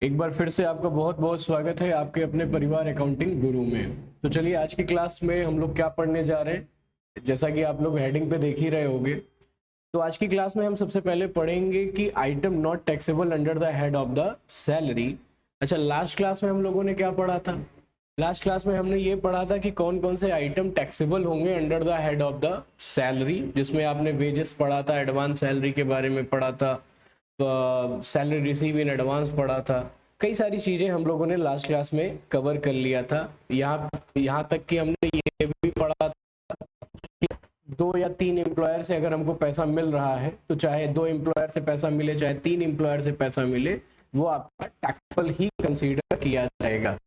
एक बार फिर से आपका बहुत बहुत स्वागत है आपके अपने परिवार अकाउंटिंग गुरु में। तो चलिए आज की क्लास में हम लोग क्या पढ़ने जा रहे हैं, जैसा कि आप लोग हेडिंग पे देख ही रहे होंगे। तो आज की क्लास में हम सबसे पहले पढ़ेंगे कि item not taxable under the head of the salary. अच्छा, लास्ट क्लास में हम लोगों ने क्या पढ़ा था? लास्ट क्लास में हमने ये पढ़ा था कि कौन कौन से आइटम टैक्सेबल होंगे under the head of the salary, जिसमें आपने वेजेस पढ़ा था, एडवांस सैलरी के बारे में पढ़ा था, सैलरी रिसीव इन एडवांस पढ़ा था। कई सारी चीजें हम लोगों ने लास्ट क्लास में कवर कर लिया था। यहाँ तक कि हमने ये भी पढ़ा था कि 2 या 3 एम्प्लॉयर से अगर हमको पैसा मिल रहा है तो चाहे 2 एम्प्लॉयर से पैसा मिले चाहे 3 एम्प्लॉयर से पैसा मिले, वो आपका टैक्सेबल ही कंसीडर किया जाएगा।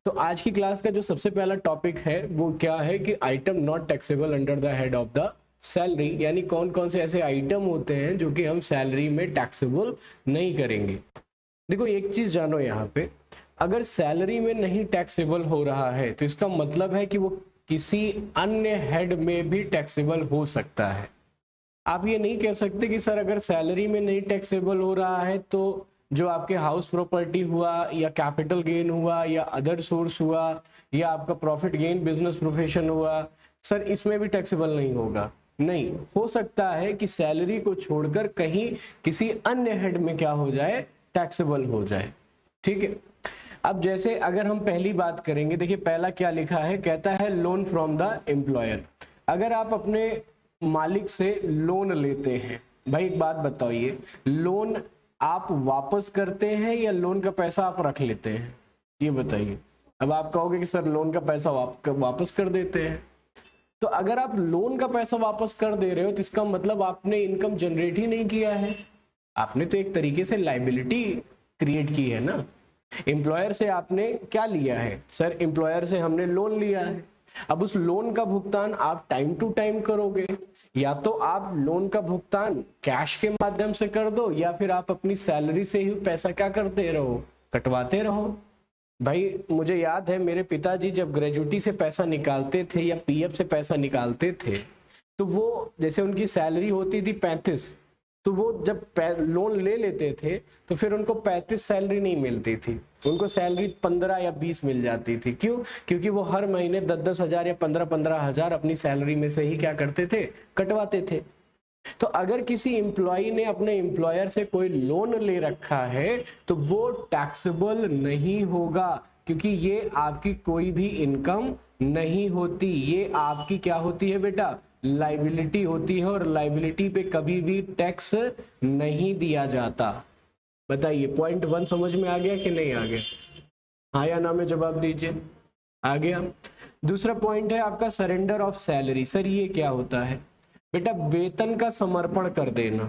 तो आज की क्लास का जो सबसे पहला टॉपिक है वो क्या है कि item not taxable under the head of the salary, यानी कौन कौन से ऐसे आइटम होते हैं जो कि हम सैलरी में टैक्सेबल नहीं करेंगे। देखो एक चीज जानो, यहाँ पे अगर सैलरी में नहीं टैक्सेबल हो रहा है तो इसका मतलब है कि वो किसी अन्य हेड में भी टैक्सेबल हो सकता है। आप ये नहीं कह सकते कि सर अगर सैलरी में नहीं टैक्सेबल हो रहा है तो जो आपके हाउस प्रॉपर्टी हुआ या कैपिटल गेन हुआ या अदर सोर्स हुआ या आपका प्रॉफिट गेन बिजनेस प्रोफेशन हुआ, सर इसमें भी टैक्सेबल नहीं होगा। नहीं, हो सकता है कि सैलरी को छोड़कर कहीं किसी अन्य हेड में क्या हो जाए, टैक्सेबल हो जाए। ठीक है। अब जैसे अगर हम पहली बात करेंगे, देखिए पहला क्या लिखा है, कहता है लोन फ्रॉम द एम्प्लॉयर। अगर आप अपने मालिक से लोन लेते हैं, भाई एक बात बताइए, लोन आप वापस करते हैं या लोन का पैसा आप रख लेते हैं, ये बताइए। अब आप कहोगे कि सर लोन का पैसा वापस कर देते हैं। तो अगर आप लोन का पैसा वापस कर दे रहे हो तो इसका मतलब आपने इनकम जनरेट ही नहीं किया है, आपने तो एक तरीके से लायबिलिटी क्रिएट की है ना। एम्प्लॉयर से आपने क्या लिया है, सर एम्प्लॉयर से हमने लोन लिया है। अब उस लोन का भुगतान आप टाइम टू टाइम करोगे, या तो आप लोन का भुगतान कैश के माध्यम से कर दो या फिर आप अपनी सैलरी से ही पैसा क्या करते रहो, कटवाते रहो। भाई मुझे याद है मेरे पिताजी जब ग्रेजुएटी से पैसा निकालते थे या पीएफ से पैसा निकालते थे तो वो जैसे उनकी सैलरी होती थी 35, तो वो जब लोन ले लेते थे तो फिर उनको 35 सैलरी नहीं मिलती थी, उनको सैलरी 15 या 20 मिल जाती थी। क्यों? क्योंकि वो हर महीने 10-10 हजार या 15-15 हजार अपनी सैलरी में से ही क्या करते थे, कटवाते थे। तो अगर किसी एम्प्लॉय ने अपने एम्प्लॉयर से कोई लोन ले रखा है तो वो टैक्सेबल नहीं होगा, क्योंकि ये आपकी कोई भी इनकम नहीं होती, ये आपकी क्या होती है बेटा, लाइबिलिटी होती है, और लाइबिलिटी पे कभी भी टैक्स नहीं दिया जाता। बताइए पॉइंट 1 समझ में आ गया कि नहीं आ गया? हाँ या ना में जवाब दीजिए। आ गया। दूसरा पॉइंट है आपका सरेंडर ऑफ सैलरी। सर ये क्या होता है? बेटा वेतन का समर्पण कर देना।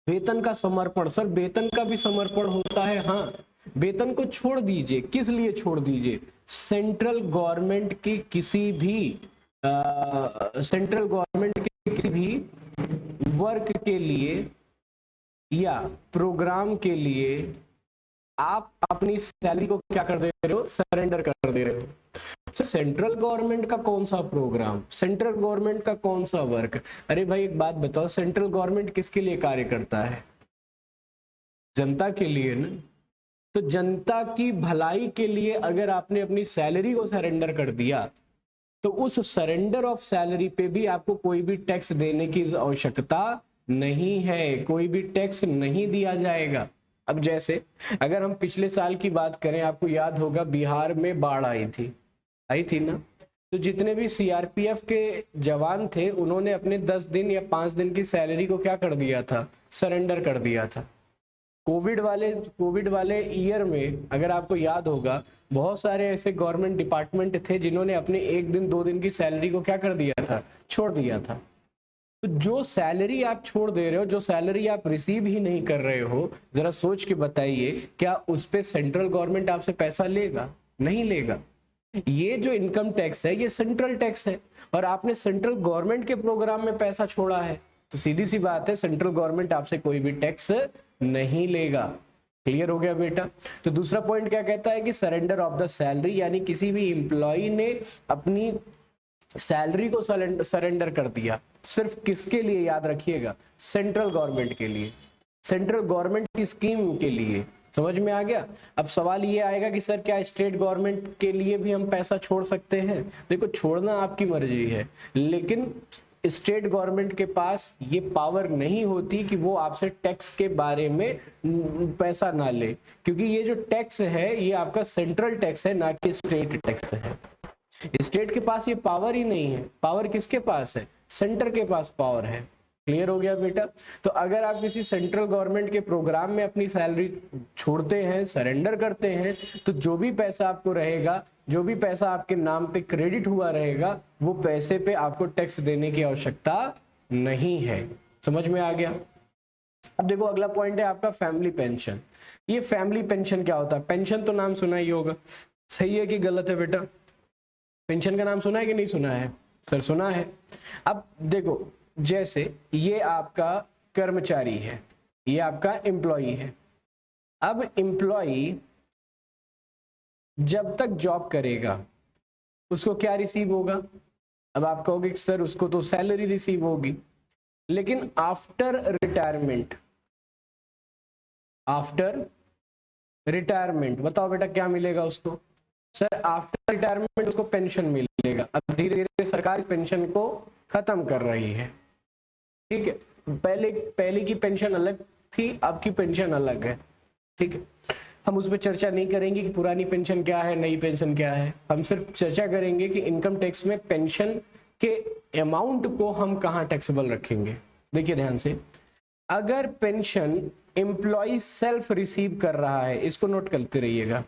वेतन का समर्पण, सर वेतन का भी समर्पण होता है। हाँ, वेतन को छोड़ दीजिए, किस लिए छोड़ दीजिए, सेंट्रल गवर्नमेंट की किसी भी सेंट्रल गवर्नमेंट के किसी भी वर्क के लिए या प्रोग्राम के लिए आप अपनी सैलरी को क्या कर दे रहे हो, सरेंडर कर दे रहे हो। सेंट्रल गवर्नमेंट का कौन सा प्रोग्राम, सेंट्रल गवर्नमेंट का कौन सा वर्क? अरे भाई एक बात बताओ, सेंट्रल गवर्नमेंट किसके लिए कार्य करता है? जनता के लिए ना। तो जनता की भलाई के लिए अगर आपने अपनी सैलरी को सरेंडर कर दिया तो उस सरेंडर ऑफ सैलरी पे भी आपको कोई भी टैक्स देने की आवश्यकता नहीं है, कोई भी टैक्स नहीं दिया जाएगा। अब जैसे अगर हम पिछले साल की बात करें, आपको याद होगा बिहार में बाढ़ आई थी ना, तो जितने भी सीआरपीएफ के जवान थे उन्होंने अपने 10 दिन या 5 दिन की सैलरी को क्या कर दिया था, सरेंडर कर दिया था। कोविड वाले ईयर में अगर आपको याद होगा, बहुत सारे ऐसे गवर्नमेंट डिपार्टमेंट थे जिन्होंने अपने 1 दिन 2 दिन की सैलरी को क्या कर दिया था, छोड़ दिया था। तो जो सैलरी आप छोड़ दे रहे हो, जो सैलरी आप रिसीव ही नहीं कर रहे हो, जरा सोच के बताइए क्या उस पे सेंट्रल गवर्नमेंट आपसे पैसा लेगा? नहीं लेगा। ये जो इनकम टैक्स है ये सेंट्रल टैक्स है, और आपने सेंट्रल गवर्नमेंट के प्रोग्राम में पैसा छोड़ा है, तो सीधी सी बात है सेंट्रल गवर्नमेंट आपसे कोई भी टैक्स नहीं लेगा। क्लियर हो गया बेटा? तो दूसरा पॉइंट क्या कहता है कि सरेंडर ऑफ द सैलरी, यानी किसी भी एम्प्लॉय ने अपनी सैलरी को सरेंडर कर दिया, सिर्फ किसके लिए याद रखिएगा, सेंट्रल गवर्नमेंट के लिए, सेंट्रल गवर्नमेंट की स्कीम के लिए, समझ में आ गया। अब सवाल ये आएगा कि सर क्या स्टेट गवर्नमेंट के लिए भी हम पैसा छोड़ सकते हैं? देखो छोड़ना आपकी मर्जी है, लेकिन स्टेट गवर्नमेंट के पास ये पावर नहीं होती कि वो आपसे टैक्स के बारे में पैसा ना ले, क्योंकि ये जो टैक्स है ये आपका सेंट्रल टैक्स है, ना कि स्टेट टैक्स है। स्टेट के पास ये पावर ही नहीं है। पावर किसके पास है? सेंटर के पास पावर है। क्लियर हो गया बेटा? तो अगर आप किसी सेंट्रल गवर्नमेंट के प्रोग्राम में अपनी सैलरी छोड़ते हैं, सरेंडर करते हैं, तो जो भी पैसा आपको रहेगा, जो भी पैसा आपके नाम पे क्रेडिट हुआ रहेगा, वो पैसे पे आपको टैक्स देने की आवश्यकता नहीं है। समझ में आ गया? अब देखो अगला पॉइंट है आपका फैमिली पेंशन। ये फैमिली पेंशन क्या होता है? पेंशन तो नाम सुना ही होगा, सही है कि गलत है बेटा? पेंशन का नाम सुना है कि नहीं सुना है? सर सुना है। अब देखो जैसे ये आपका कर्मचारी है, ये आपका एम्प्लॉई है। अब एम्प्लॉई जब तक जॉब करेगा उसको क्या रिसीव होगा? अब आप कहोगे कि सर उसको तो सैलरी रिसीव होगी, लेकिन आफ्टर रिटायरमेंट बताओ बेटा क्या मिलेगा उसको? सर आफ्टर रिटायरमेंट उसको पेंशन मिलेगा। अब धीरे धीरे सरकार पेंशन को खत्म कर रही है, ठीक है। पहले की पेंशन अलग थी, अब की पेंशन अलग है, ठीक है। हम उस पर चर्चा नहीं करेंगे कि पुरानी पेंशन क्या है, नई पेंशन क्या है। हम सिर्फ चर्चा करेंगे कि इनकम टैक्स में पेंशन के अमाउंट को हम कहाँ टैक्सेबल रखेंगे। देखिए ध्यान से, अगर पेंशन एम्प्लॉय सेल्फ रिसीव कर रहा है, इसको नोट करते रहिएगा,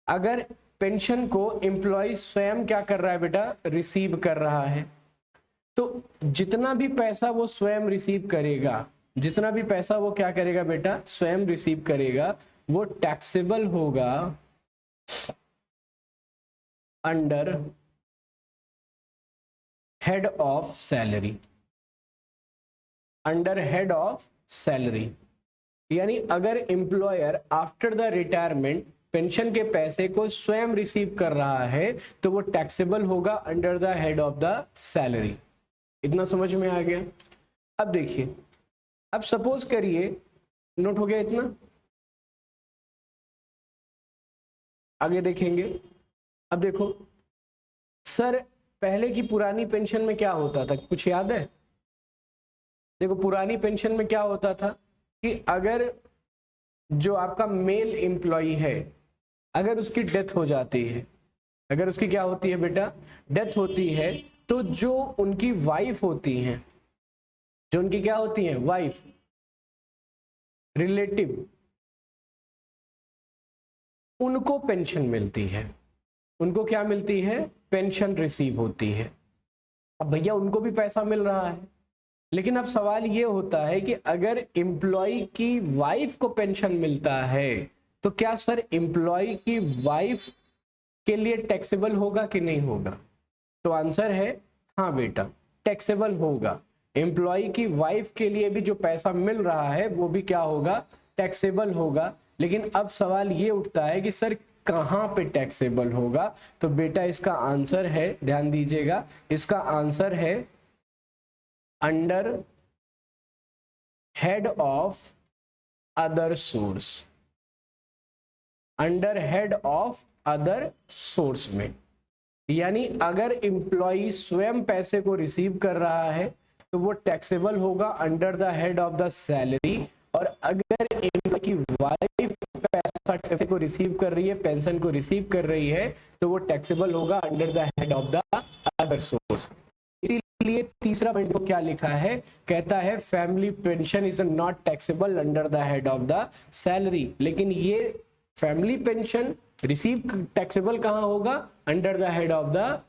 अगर पेंशन को एम्प्लॉय स्वयं क्या कर रहा है बेटा? रिसीव कर रहा है, तो जितना भी पैसा वो स्वयं रिसीव करेगा, जितना भी पैसा वो क्या करेगा बेटा? स्वयं रिसीव करेगा, वो टैक्सेबल होगा under head of salary. Under head of salary यानी अगर employer after the retirement pension के पैसे को स्वयं रिसीव कर रहा है, तो वो टैक्सेबल होगा under the head of the salary. इतना समझ में आ गया? अब देखिए, अब सपोज करिए, नोट हो गया इतना? आगे देखेंगे। अब देखो सर, पहले की पुरानी पेंशन में क्या होता था, कुछ याद है? देखो पुरानी पेंशन में क्या होता था कि अगर जो आपका मेल एम्प्लॉय है, अगर उसकी डेथ हो जाती है, अगर उसकी क्या होती है बेटा? डेथ होती है, तो जो उनकी वाइफ होती हैं, जो उनकी क्या होती हैं? वाइफ, रिलेटिव, उनको पेंशन मिलती है। उनको क्या मिलती है? पेंशन रिसीव होती है। अब भैया उनको भी पैसा मिल रहा है, लेकिन अब सवाल ये होता है कि अगर एम्प्लॉय की वाइफ को पेंशन मिलता है, तो क्या सर एम्प्लॉय की वाइफ के लिए टैक्सेबल होगा कि नहीं होगा? तो आंसर है हाँ बेटा, टैक्सेबल होगा। एम्प्लॉय की वाइफ के लिए भी जो पैसा मिल रहा है वो भी क्या होगा? टैक्सेबल होगा। लेकिन अब सवाल ये उठता है कि सर कहां पे टैक्सेबल होगा? तो बेटा इसका आंसर है, ध्यान दीजिएगा, इसका आंसर है under head of other source. Under head of other source में, यानी अगर एम्प्लॉय स्वयं पैसे को रिसीव कर रहा है तो वो टैक्सेबल होगा under the head of the salary, और अगर एम्प्लॉय की वाइफ पैसे को रिसीव कर रही है, पेंशन को रिसीव कर रही है, तो वो टैक्सेबल होगा under the head of the other source. इसीलिए तीसरा पॉइंट को क्या लिखा है? कहता है family pension is not taxable under the head of the salary. लेकिन ये फैमिली पेंशन रिसीव टैक्सेबल कहां होगा? Under the head of the,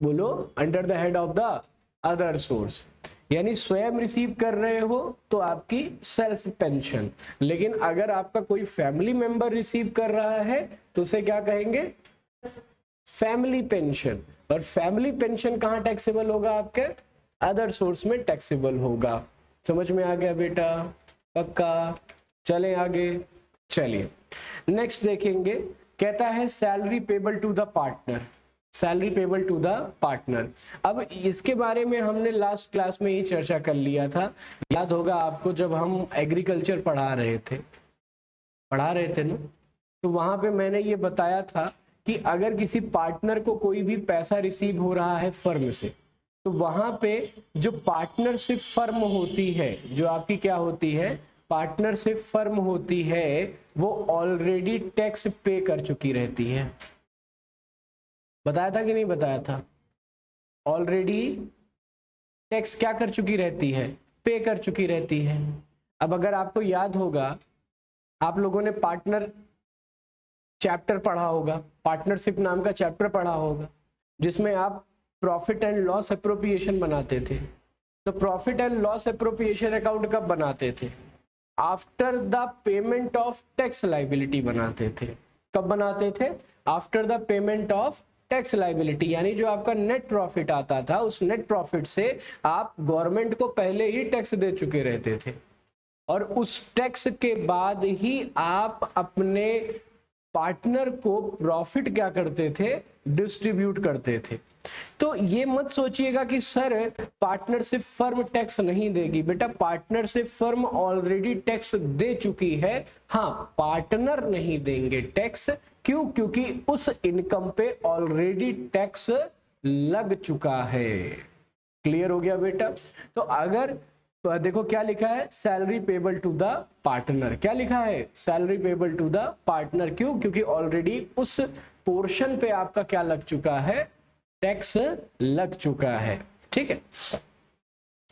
बोलो, under the head of the other source. यानी स्वयं रिसीव कर रहे हो तो आपकी सेल्फ पेंशन, लेकिन अगर आपका कोई फैमिली मेंबर रिसीव कर रहा है तो उसे क्या कहेंगे? Family pension. और फैमिली पेंशन कहां टैक्सेबल होगा? आपके अदर सोर्स में टैक्सेबल होगा। समझ में आ गया बेटा? पक्का? चले आगे, चलिए नेक्स्ट देखेंगे। कहता है salary payable to the partner. Salary payable to the partner, अब इसके बारे में हमने लास्ट क्लास में ही चर्चा कर लिया था, याद होगा आपको, जब हम एग्रीकल्चर पढ़ा रहे थे। पढ़ा रहे थे ना, तो वहां पे मैंने ये बताया था कि अगर किसी पार्टनर को कोई भी पैसा रिसीव हो रहा है फर्म से, तो वहां पे जो पार्टनरशिप फर्म होती है, जो आपकी क्या होती है, पार्टनरशिप फर्म होती है, वो ऑलरेडी टैक्स पे कर चुकी रहती है। बताया था कि नहीं बताया था? ऑलरेडी टैक्स क्या कर चुकी रहती है, पे कर चुकी रहती है। अब अगर आपको याद होगा, आप लोगों ने पार्टनर चैप्टर पढ़ा होगा, पार्टनरशिप नाम का चैप्टर पढ़ा होगा, जिसमें आप प्रॉफिट एंड लॉस एप्रोप्रिएशन बनाते थे। तो profit and loss appropriation account कब बनाते थे? After the payment of tax liability बनाते थे। कब बनाते थे? After the payment of tax liability, यानी जो आपका नेट प्रॉफिट आता था, उस नेट प्रॉफिट से आप गवर्नमेंट को पहले ही टैक्स दे चुके रहते थे, और उस टैक्स के बाद ही आप अपने पार्टनर को प्रॉफिट क्या करते थे, डिस्ट्रीब्यूट करते थे। तो ये मत सोचिएगा कि सर पार्टनरशिप फर्म टैक्स नहीं देगी। बेटा पार्टनरशिप फर्म ऑलरेडी टैक्स दे चुकी है, हाँ पार्टनर नहीं देंगे टैक्स। क्यों? क्योंकि उस इनकम पे ऑलरेडी टैक्स लग चुका है। क्लियर हो गया बेटा? तो अगर तो देखो क्या लिखा है, salary payable to the partner. क्या लिखा है? Salary payable to the partner. क्यों? क्योंकि ऑलरेडी उस पोर्शन पे आपका क्या लग चुका है, टैक्स लग चुका है। ठीक है,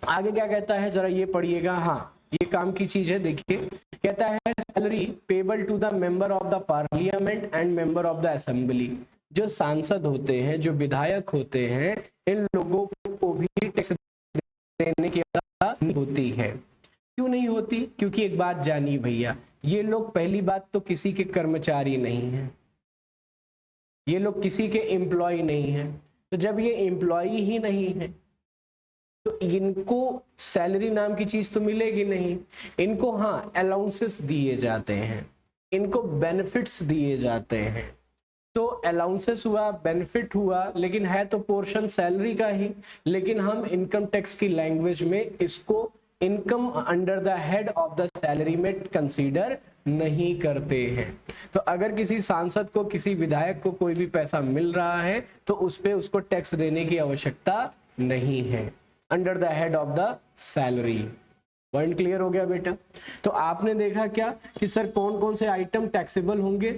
आगे क्या कहता है जरा ये पढ़िएगा। हाँ ये काम की चीज है, देखिए कहता है salary payable to the member of the parliament and member of the assembly. जो सांसद होते हैं, जो विधायक होते हैं, इन लोगों को भी टैक्स देने की होती है। क्यों नहीं होती? क्योंकि एक बात जानिए भैया, ये लोग पहली बात तो किसी के कर्मचारी नहीं हैं, ये लोग किसी के एम्प्लॉय नहीं हैं। तो जब ये एम्प्लॉय ही नहीं है तो इनको सैलरी नाम की चीज तो मिलेगी नहीं। इनको हाँ अलाउंसेस दिए जाते हैं, इनको बेनिफिट्स दिए जाते हैं। तो अलाउंसेस हुआ, बेनिफिट हुआ, लेकिन है तो पोर्शन सैलरी का ही, लेकिन हम इनकम टैक्स की लैंग्वेज में इसको income under the head of the salary में कंसीडर नहीं करते हैं। तो अगर किसी सांसद को, किसी विधायक को कोई भी पैसा मिल रहा है तो उस पे उसको टैक्स देने की आवश्यकता नहीं है, under the head of the salary. Point clear हो गया बेटा? तो आपने देखा क्या कि सर कौन कौन से आइटम टैक्सेबल होंगे,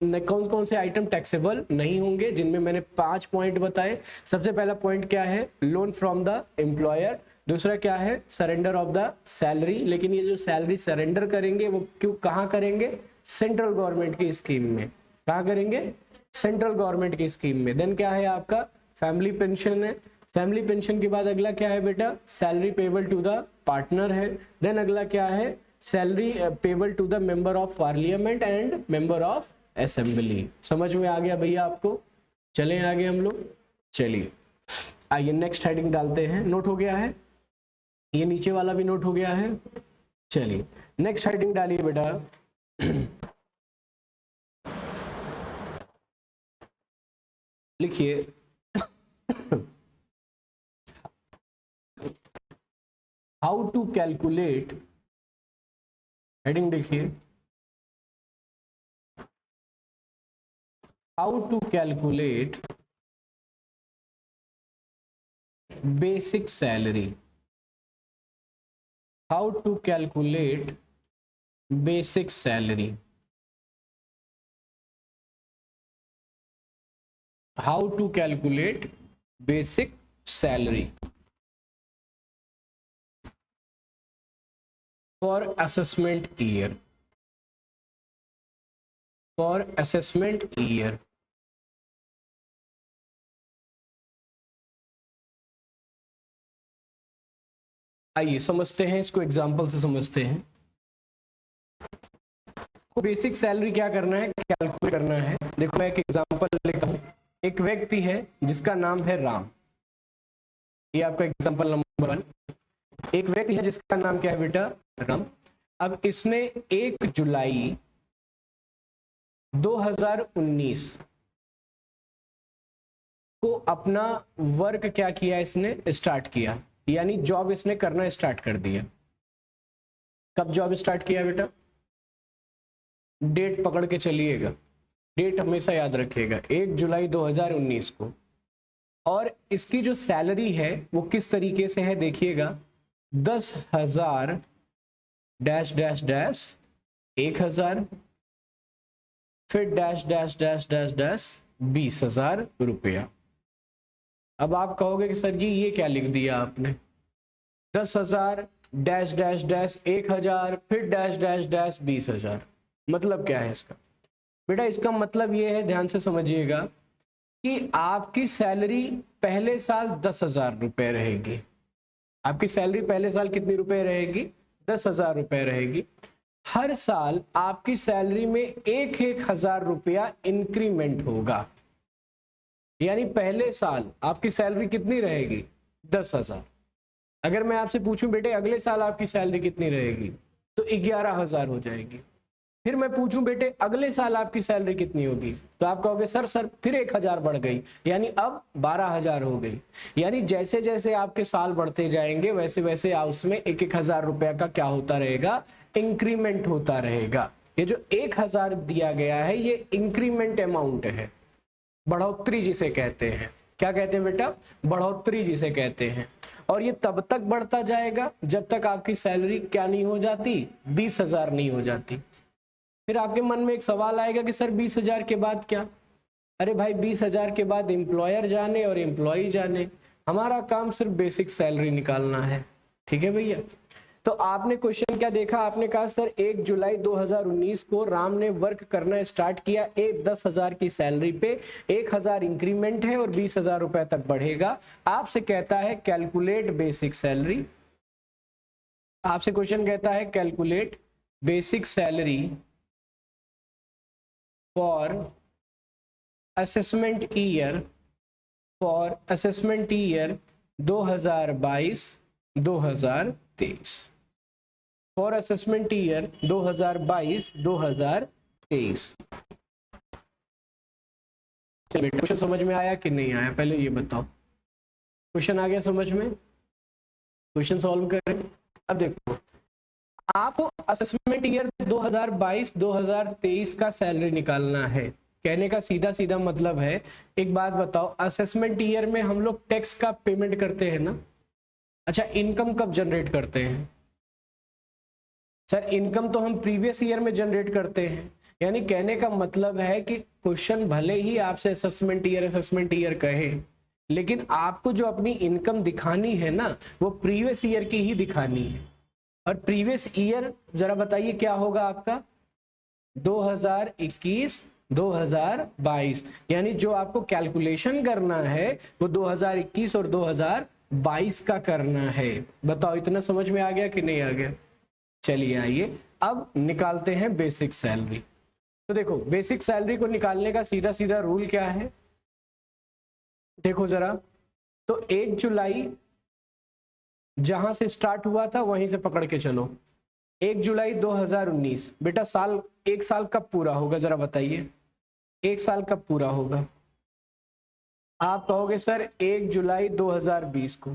कौन कौन से आइटम टैक्सेबल नहीं होंगे, जिनमें मैंने 5 पॉइंट बताए। सबसे पहला पॉइंट क्या है? Loan from the employer. दूसरा क्या है? Surrender of the salary. लेकिन ये जो सैलरी सरेंडर करेंगे वो क्यों, कहाँ करेंगे? सेंट्रल गवर्नमेंट की स्कीम में। कहाँ करेंगे? सेंट्रल गवर्नमेंट की स्कीम में। देन क्या है आपका? फैमिली पेंशन है। फैमिली पेंशन के बाद अगला क्या है बेटा? Salary payable to the partner है। देन अगला क्या है? Salary payable to the member of parliament and member of assembly. समझ में आ गया भैया आपको? चलें आगे हम लोग। चलिए आइए नेक्स्ट हेडिंग डालते हैं। नोट हो गया है? ये नीचे वाला भी नोट हो गया है? चलिए नेक्स्ट हेडिंग डालिए बेटा। लिखिए हाउ टू कैलकुलेट, हेडिंग देखिए, how to calculate basic salary. How to calculate basic salary. How to calculate basic salary for assessment year. For assessment year. आइए समझते हैं इसको, एग्जांपल से समझते हैं। तो बेसिक सैलरी क्या करना है, कैलकुलेट करना है। देखो मैं एक एग्जांपल लेता हूं। एक व्यक्ति है जिसका नाम है राम। ये आपका एग्जांपल नंबर 1। एक व्यक्ति है जिसका नाम क्या है बेटा? राम। अब इसने 1 जुलाई 2019 को अपना वर्क क्या किया, इसने स्टार्ट किया, यानी जॉब इसने करना स्टार्ट कर दिया। कब जॉब स्टार्ट किया बेटा? डेट पकड़ के चलिएगा, डेट हमेशा याद रखिएगा 1 जुलाई 2019 को। और इसकी जो सैलरी है वो किस तरीके से है देखिएगा, 10,000 डैश डैश डैश 1,000 फिर dash dash dash dash dash 20,000 रुपया। अब आप कहोगे कि सर जी ये क्या लिख दिया आपने, 10,000 डैश डैश डैश 1,000 फिर डैश डैश डैश 20,000, मतलब क्या है इसका? बेटा इसका मतलब ये है, ध्यान से समझिएगा, कि आपकी सैलरी पहले साल 10,000 रुपये रहेगी। आपकी सैलरी पहले साल कितनी रुपए रहेगी? 10,000 रुपये रहेगी। हर साल आपकी सैलरी में 1,000 रुपया इंक्रीमेंट होगा, यानी पहले साल आपकी सैलरी कितनी रहेगी? 10,000। अगर मैं आपसे पूछूं बेटे अगले साल आपकी सैलरी कितनी रहेगी, तो 11,000 हो जाएगी। फिर मैं पूछूं बेटे अगले साल आपकी सैलरी कितनी होगी, तो आप कहोगे सर फिर 1,000 बढ़ गई, यानी अब 12,000 हो गई। यानी जैसे जैसे आपके साल बढ़ते जाएंगे वैसे वैसे उसमें 1,000 रुपया का क्या होता रहेगा? इंक्रीमेंट होता रहेगा। ये जो 1,000 दिया गया है ये इंक्रीमेंट अमाउंट है, बढ़ोतरी जिसे कहते हैं। क्या कहते हैं बेटा? बढ़ोतरी जिसे कहते हैं। और ये तब तक बढ़ता जाएगा जब तक आपकी सैलरी क्या नहीं हो जाती? 20,000 नहीं हो जाती। फिर आपके मन में एक सवाल आएगा कि सर 20,000 के बाद क्या? अरे भाई 20,000 के बाद एम्प्लॉयर जाने और एम्प्लॉय जाने, हमारा काम सिर्फ बेसिक सैलरी निकालना है। ठीक है भैया? तो आपने क्वेश्चन क्या देखा? आपने कहा सर 1 जुलाई 2019 को राम ने वर्क करना स्टार्ट किया, 10,000 की सैलरी पे 1,000 इंक्रीमेंट है और 20,000 रुपए तक बढ़ेगा। आपसे कहता है कैलकुलेट बेसिक सैलरी। आपसे क्वेश्चन कहता है calculate basic salary for assessment year 2022-2023 for assessment year 2022-2023। चलिए क्वेश्चन समझ में आया कि नहीं आया पहले ये बताओ। क्वेश्चन आ गया समझ में? क्वेश्चन सॉल्व करें। अब देखो आपको असेसमेंट ईयर 2022-2023 का सैलरी निकालना है। कहने का सीधा सीधा मतलब है, एक बात बताओ, असेसमेंट ईयर में हम लोग टैक्स का पेमेंट करते हैं ना? अच्छा इनकम कब जनरेट करते हैं? सर इनकम तो हम प्रीवियस ईयर में जनरेट करते हैं। यानी कहने का मतलब है कि क्वेश्चन भले ही आपसे असेसमेंट ईयर कहे, लेकिन आपको जो अपनी इनकम दिखानी है ना वो प्रीवियस ईयर की ही दिखानी है। और प्रीवियस ईयर जरा बताइए क्या होगा आपका? 2021-2022। यानी जो आपको कैलकुलेशन करना है वो 2021 और 2022 का करना है। बताओ इतना समझ में आ गया कि नहीं आ गया? चलिए आइए अब निकालते हैं बेसिक सैलरी। तो देखो बेसिक सैलरी को निकालने का सीधा सीधा रूल क्या है देखो जरा। तो 1 जुलाई जहां से स्टार्ट हुआ था वहीं से पकड़ के चलो। 1 जुलाई 2019 बेटा साल, एक साल कब पूरा होगा जरा बताइए? एक साल कब पूरा होगा? आप कहोगे सर 1 जुलाई 2020 को,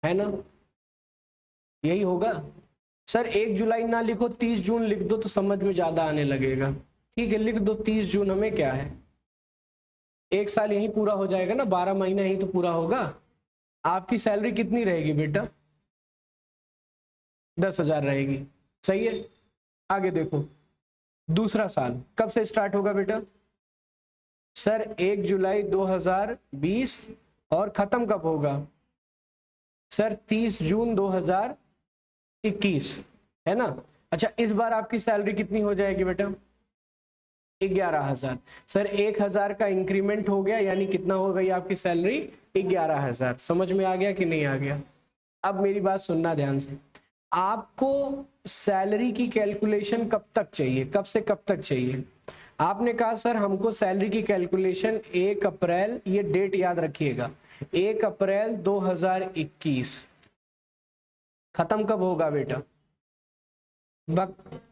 है ना? यही होगा। सर 1 जुलाई ना लिखो 30 जून लिख दो तो समझ में ज्यादा आने लगेगा। ठीक है लिख दो 30 जून, हमें क्या है, एक साल यही पूरा हो जाएगा ना, 12 महीना यही तो पूरा होगा। आपकी सैलरी कितनी रहेगी बेटा? 10,000 रहेगी। सही है। आगे देखो दूसरा साल कब से स्टार्ट होगा बेटा? सर 1 जुलाई 2020 और खत्म कब होगा? सर 30 जून 2021, है ना? अच्छा इस बार आपकी सैलरी कितनी हो जाएगी बेटा? 11,000। सर 1,000 का इंक्रीमेंट हो गया, यानी कितना हो गई आपकी सैलरी? 11,000। समझ में आ गया कि नहीं आ गया? अब मेरी बात सुनना ध्यान से। आपको सैलरी की कैलकुलेशन कब तक चाहिए, कब से कब तक चाहिए? आपने कहा सर हमको सैलरी की कैलकुलेशन 1 अप्रैल, ये डेट याद रखिएगा, 1 अप्रैल 2021। खत्म कब होगा बेटा?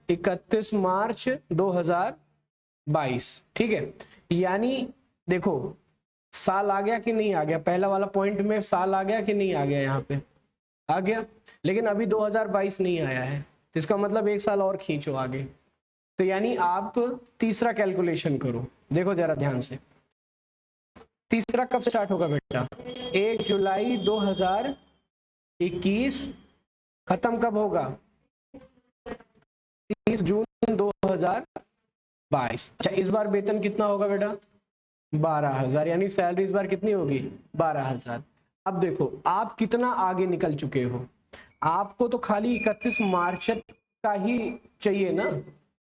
31 मार्च 2022। ठीक है, यानी देखो साल आ गया कि नहीं आ गया? पहला वाला पॉइंट में साल आ गया कि नहीं आ गया? यहाँ पे आ गया, लेकिन अभी 2022 नहीं आया है, इसका मतलब एक साल और खींचो आगे। तो यानी आप तीसरा कैलकुलेशन करो, देखो जरा ध्यान से। तीसरा कब स्टार्ट होगा बेटा? 1 जुलाई 2021, खत्म कब होगा? 30 जून 2022। अच्छा, इस बार वेतन कितना होगा बेटा? 12,000, यानी सैलरी इस बार कितनी होगी? 12,000। अब देखो आप कितना आगे निकल चुके हो, आपको तो खाली 31 मार्च का ही चाहिए ना,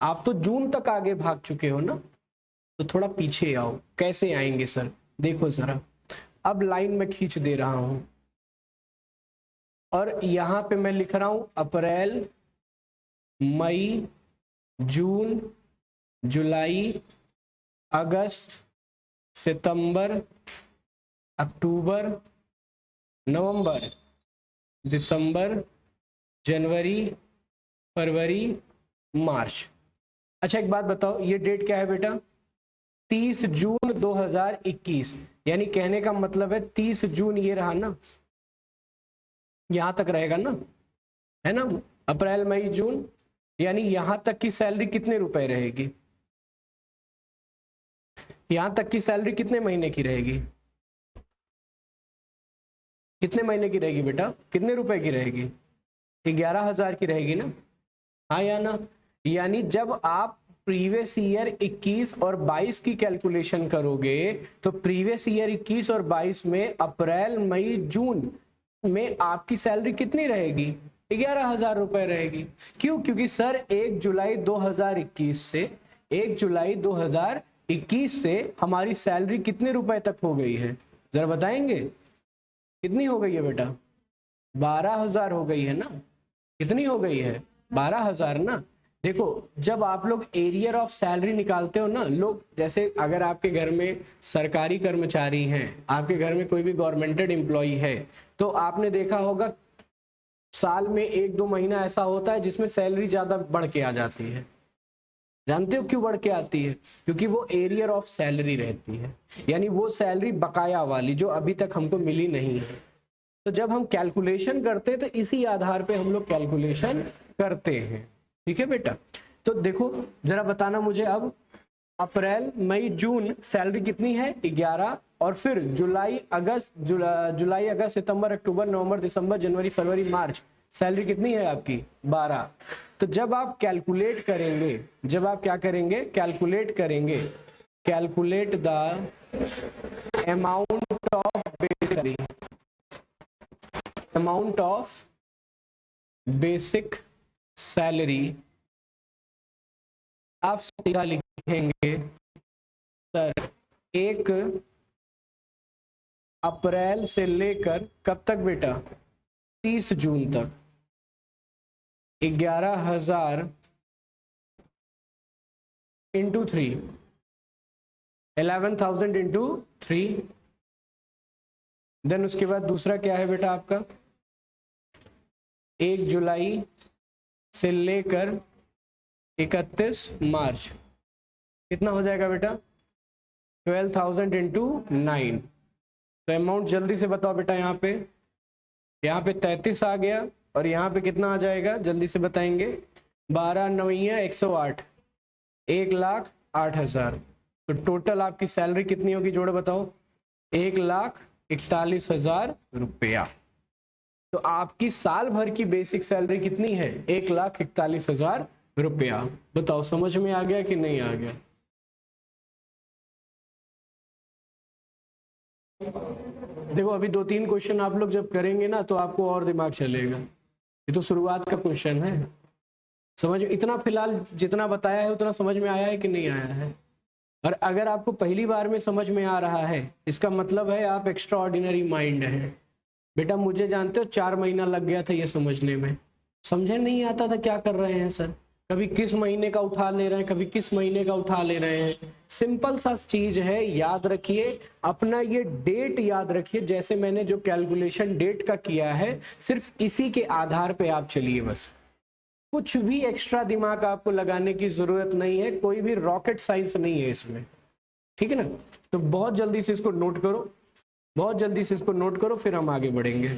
आप तो जून तक आगे भाग चुके हो ना, तो थोड़ा पीछे आओ। कैसे आएंगे सर? देखो जरा, अब लाइन में खींच दे रहा हूं और यहां पे मैं लिख रहा हूं अप्रैल, मई, जून, जुलाई, अगस्त, सितंबर, अक्टूबर, नवंबर, दिसंबर, जनवरी, फरवरी, मार्च। अच्छा एक बात बताओ, ये डेट क्या है बेटा? 30 जून 2021, यानी कहने का मतलब है 30 जून ये रहा ना, यहां तक रहेगा ना, है ना? अप्रैल, मई, जून, यानी यहां तक की सैलरी कितने रुपए रहेगी? यहां तक की सैलरी कितने महीने की रहेगी? कितने महीने की रहेगी बेटा? कितने रुपए की रहेगी? 11,000 की रहेगी ना, हाँ या ना? यानी जब आप प्रीवियस ईयर 21 और 22 की कैलकुलेशन करोगे तो प्रीवियस ईयर 21 और 22 में अप्रैल, मई, जून में आपकी सैलरी कितनी रहेगी? 11,000 रुपए रहेगी। क्यों? क्योंकि सर 1 जुलाई 2021 से 1 जुलाई 2021 से हमारी सैलरी कितने रुपए तक हो गई है? जरा बताएंगे कितनी हो गई है बेटा? 12,000 हो गई है ना? कितनी हो गई है? 12,000 ना। देखो जब आप लोग एरियर ऑफ सैलरी निकालते हो ना, लोग जैसे अगर आपके घर में सरकारी कर्मचारी हैं, आपके घर में कोई भी गवर्नमेंटेड एम्प्लॉय है, तो आपने देखा होगा साल में 1-2 महीना ऐसा होता है जिसमें सैलरी ज्यादा बढ़ के आ जाती है। जानते हो क्यों बढ़ के आती है? क्योंकि वो एरियर ऑफ सैलरी रहती है, यानी वो सैलरी बकाया वाली जो अभी तक हमको मिली नहीं है। तो जब हम कैलकुलेशन करते हैं तो इसी आधार पे हम लोग कैलकुलेशन करते हैं। ठीक है बेटा? तो देखो जरा बताना मुझे अब, अप्रैल, मई, जून सैलरी कितनी है? 11, और फिर जुलाई, अगस्त, सितंबर, अक्टूबर, नवंबर, दिसंबर, जनवरी, फरवरी, मार्च सैलरी कितनी है आपकी? 12। तो जब आप कैलकुलेट करेंगे, जब आप क्या करेंगे? कैलकुलेट करेंगे, calculate the amount of basic, amount of basic salary, आप सीधा लिखेंगे सर 1 अप्रैल से लेकर कब तक बेटा? 30 जून तक 11,000 इंटू 3, 11,000 इंटू 3। देन उसके बाद दूसरा क्या है बेटा आपका? 1 जुलाई से लेकर 31 मार्च, कितना हो जाएगा बेटा? 12,000 इंटू 9। तो अमाउंट जल्दी से बताओ बेटा, यहाँ पे 33 आ गया, और यहाँ पे कितना आ जाएगा? जल्दी से बताएंगे। 12 9 108, 1,08,000। तो टोटल आपकी सैलरी कितनी होगी? जोड़े बताओ। 1,41,000 रुपया। तो आपकी साल भर की बेसिक सैलरी कितनी है? 1,41,000 रुपया। बताओ समझ में आ गया कि नहीं आ गया? देखो अभी 2-3 क्वेश्चन आप लोग जब करेंगे ना तो आपको और दिमाग चलेगा। ये तो शुरुआत का क्वेश्चन है। समझ इतना फिलहाल जितना बताया है उतना समझ में आया है कि नहीं आया है? और अगर आपको पहली बार में समझ में आ रहा है, इसका मतलब है आप एक्स्ट्रा ऑर्डिनरी माइंड है। बेटा मुझे जानते हो 4 महीना लग गया था ये समझने में, समझे नहीं आता था क्या कर रहे हैं सर, कभी किस महीने का उठा ले रहे हैं, कभी किस महीने का उठा ले रहे हैं। सिंपल सा चीज है, याद रखिए अपना ये डेट याद रखिए। जैसे मैंने जो कैलकुलेशन डेट का किया है सिर्फ इसी के आधार पे आप चलिए, बस कुछ भी एक्स्ट्रा दिमाग आपको लगाने की जरूरत नहीं है, कोई भी रॉकेट साइंस नहीं है इसमें। ठीक है ना? तो बहुत जल्दी से इसको नोट करो, बहुत जल्दी से इसको नोट करो, फिर हम आगे बढ़ेंगे।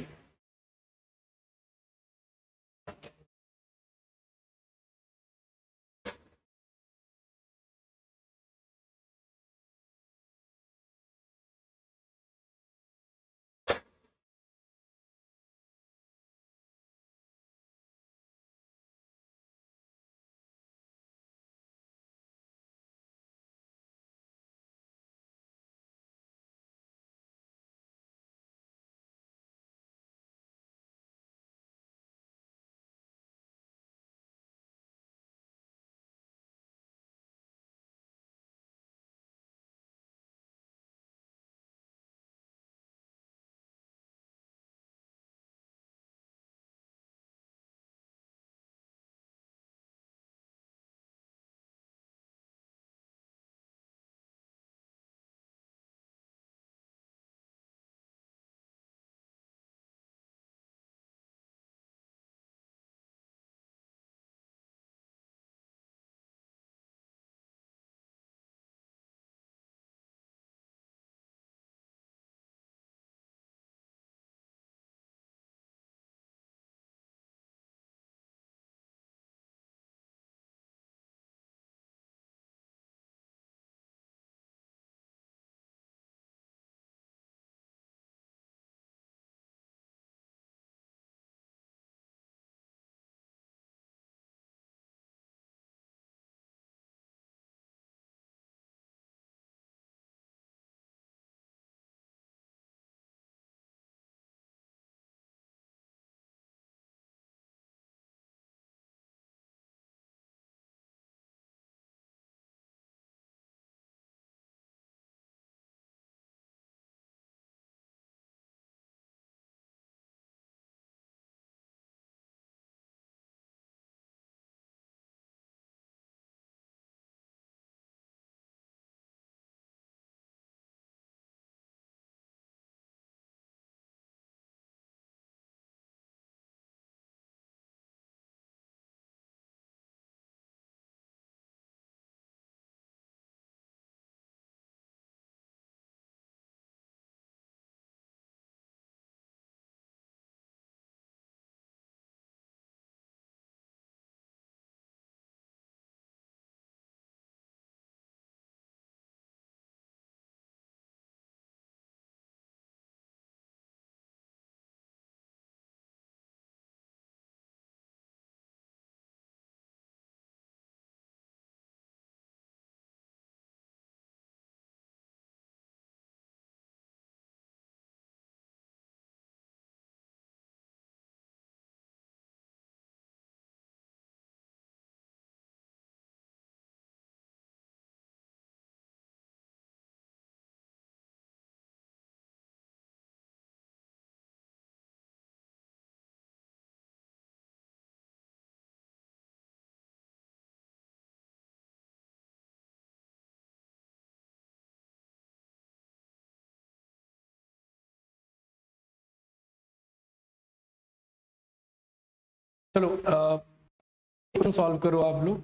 चलो सॉल्व करो आप लोग।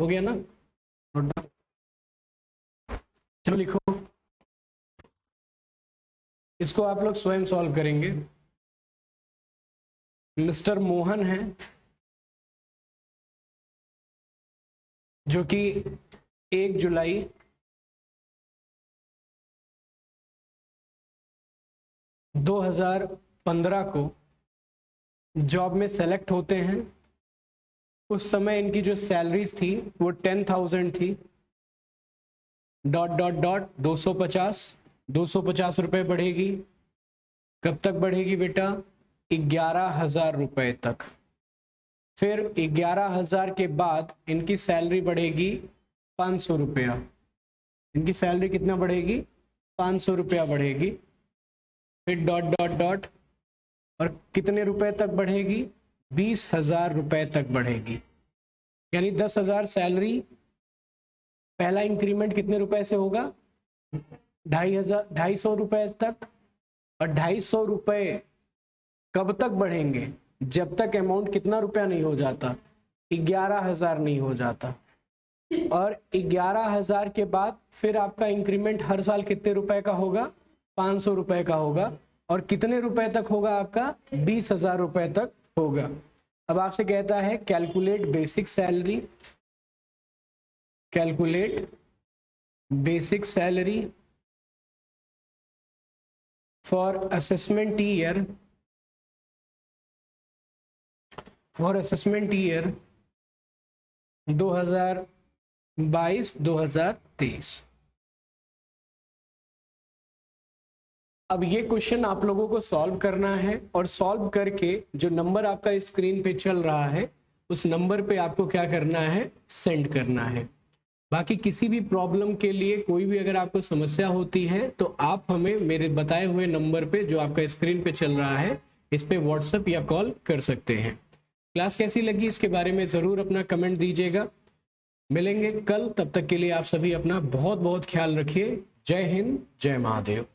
हो गया ना? चलो लिखो, इसको आप लोग स्वयं सॉल्व करेंगे। मिस्टर मोहन है जो कि 1 जुलाई 2015 को जॉब में सेलेक्ट होते हैं। उस समय इनकी जो सैलरीज थी वो 10,000 थी, डॉट डॉट डॉट 250 रुपये बढ़ेगी। कब तक बढ़ेगी बेटा? 11,000 रुपये तक। फिर 11,000 के बाद इनकी सैलरी बढ़ेगी 500 रुपया। इनकी सैलरी कितना बढ़ेगी? 500 रुपया बढ़ेगी। फिर डॉट डॉट डॉट, और कितने रुपए तक बढ़ेगी? 20,000 रुपये तक बढ़ेगी। यानी 10,000 सैलरी, पहला इंक्रीमेंट कितने रुपए से होगा? 250 रुपये तक। और 250 रुपये कब तक बढ़ेंगे? जब तक अमाउंट कितना रुपया नहीं हो जाता? 11,000 नहीं हो जाता। और 11,000 के बाद फिर आपका इंक्रीमेंट हर साल कितने रुपए का होगा? 500 रुपये का होगा। और कितने रुपए तक होगा आपका? 20,000 रुपये तक होगा। अब आपसे कहता है calculate basic salary, calculate basic salary for assessment year, for assessment year 2022-2023। अब ये क्वेश्चन आप लोगों को सॉल्व करना है, और सॉल्व करके जो नंबर आपका स्क्रीन पे चल रहा है उस नंबर पे आपको क्या करना है? सेंड करना है। बाकी किसी भी प्रॉब्लम के लिए कोई भी अगर आपको समस्या होती है तो आप हमें मेरे बताए हुए नंबर पे जो आपका स्क्रीन पे चल रहा है इस पे व्हाट्सएप या कॉल कर सकते हैं। क्लास कैसी लगी इसके बारे में ज़रूर अपना कमेंट दीजिएगा। मिलेंगे कल, तब तक के लिए आप सभी अपना बहुत बहुत ख्याल रखिए। जय हिंद, जय महादेव।